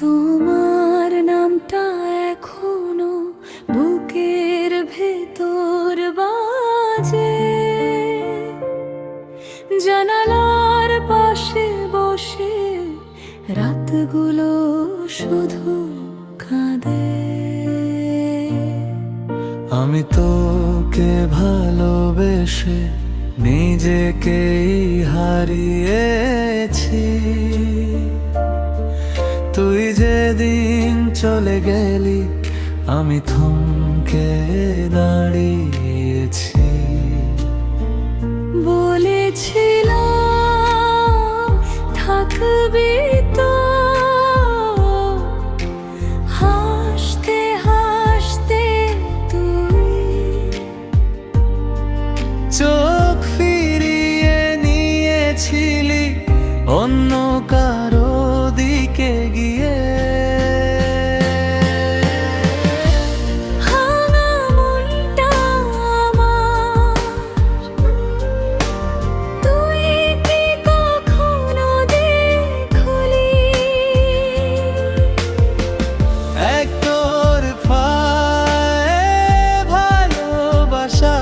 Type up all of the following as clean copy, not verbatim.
তোমার নামটা এখনো বুকের ভেতর বাজে, জানালার পাশে বসে রাতগুলো শুধু কাঁদে। আমি তোকে ভালোবেসে নিজেকেই হারিয়েছি। তুই যেদিন চলে গেলি আমি থমকে দাঁড়িয়েছি। বলেছিলাম থাকবি তো, হাসতে হাসতে তুই চোখ ফিরিয়ে নিয়েছিলি অন্য কারো দিকে গিয়ে। ভাঙা মনটা আমার, তুই কি কখনো দেখলি? এক তরফায় ভালোবাসা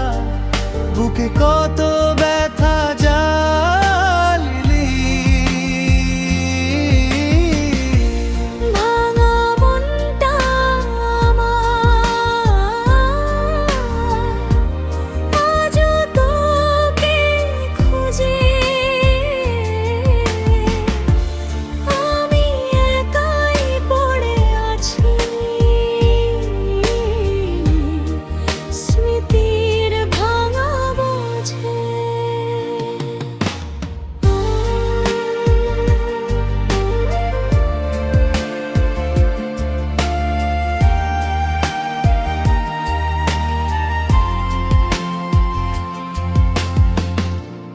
বুকে কত ব্যথা জ্বালিলি। ভাঙা মনটা আমার, আজও তোকে খুঁজে আমি একাই পড়ে আছি। স্মৃতির ভাঙা বোঝে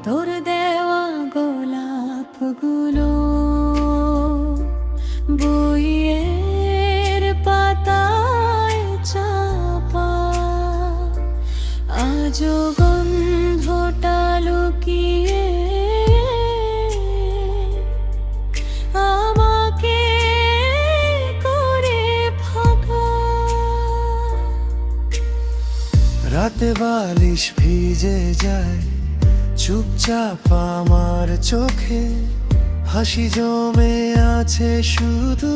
তোর দেওয়া গোলাপগুলো বইয়ের পাতায় চাপা, আজও গন্ধটা লুকিয়ে আমাকে করে ফাঁকা। রাতে বালিশ ভিজে যায় চুপচাপ আমার চোখে, হাসি জমে আছে শুধু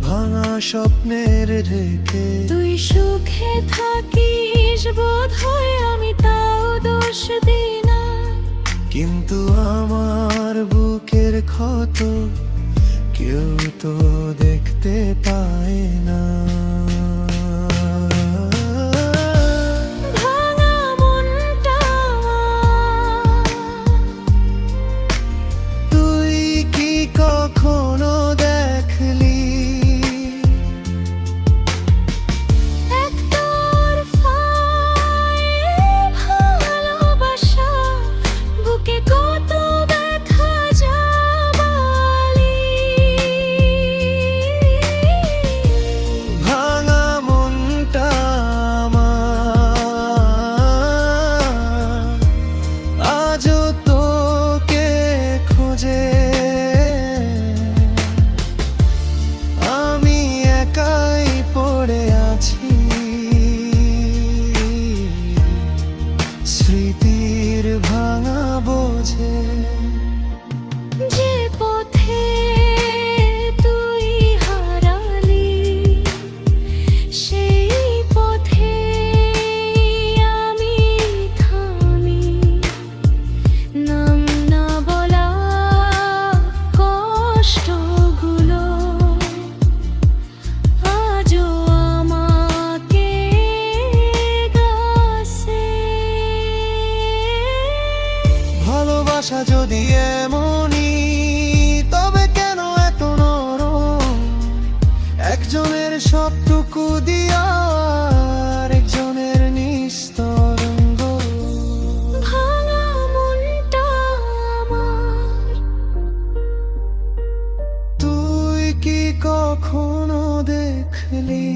ভাঙা স্বপ্নের রেখে। তুই সুখে থাকিস বোধহয়, আমি তাও দোষ দিই না। কিন্তু আমার বুকের ক্ষত কেউ তো দেখতে পায় না। ভাঙা মনটা আমার, তুই কি কখনো দেখলি? একতরফায় ভালোবাসা বুকে কত ব্যথা জাবালি। ভাঙা মনটা আমার, আজও তোকে খোঁজে আমি একাই পড়ে আছি। স্মৃতির ভাঙা বোঝে যে পথে তুই হারালি, সেই পথে আমি থামি। নাম না বলা কষ্টগুলো আজও আমাকে গাছে। ভালোবাসা যদি এমনই তবে কেন এত নরম? একজনের সবটুকু দিয়া আরেকজনের নিস্তরঙ্গ। ভাঙা মনটা আমার, তুই কি কখনো দেখলি?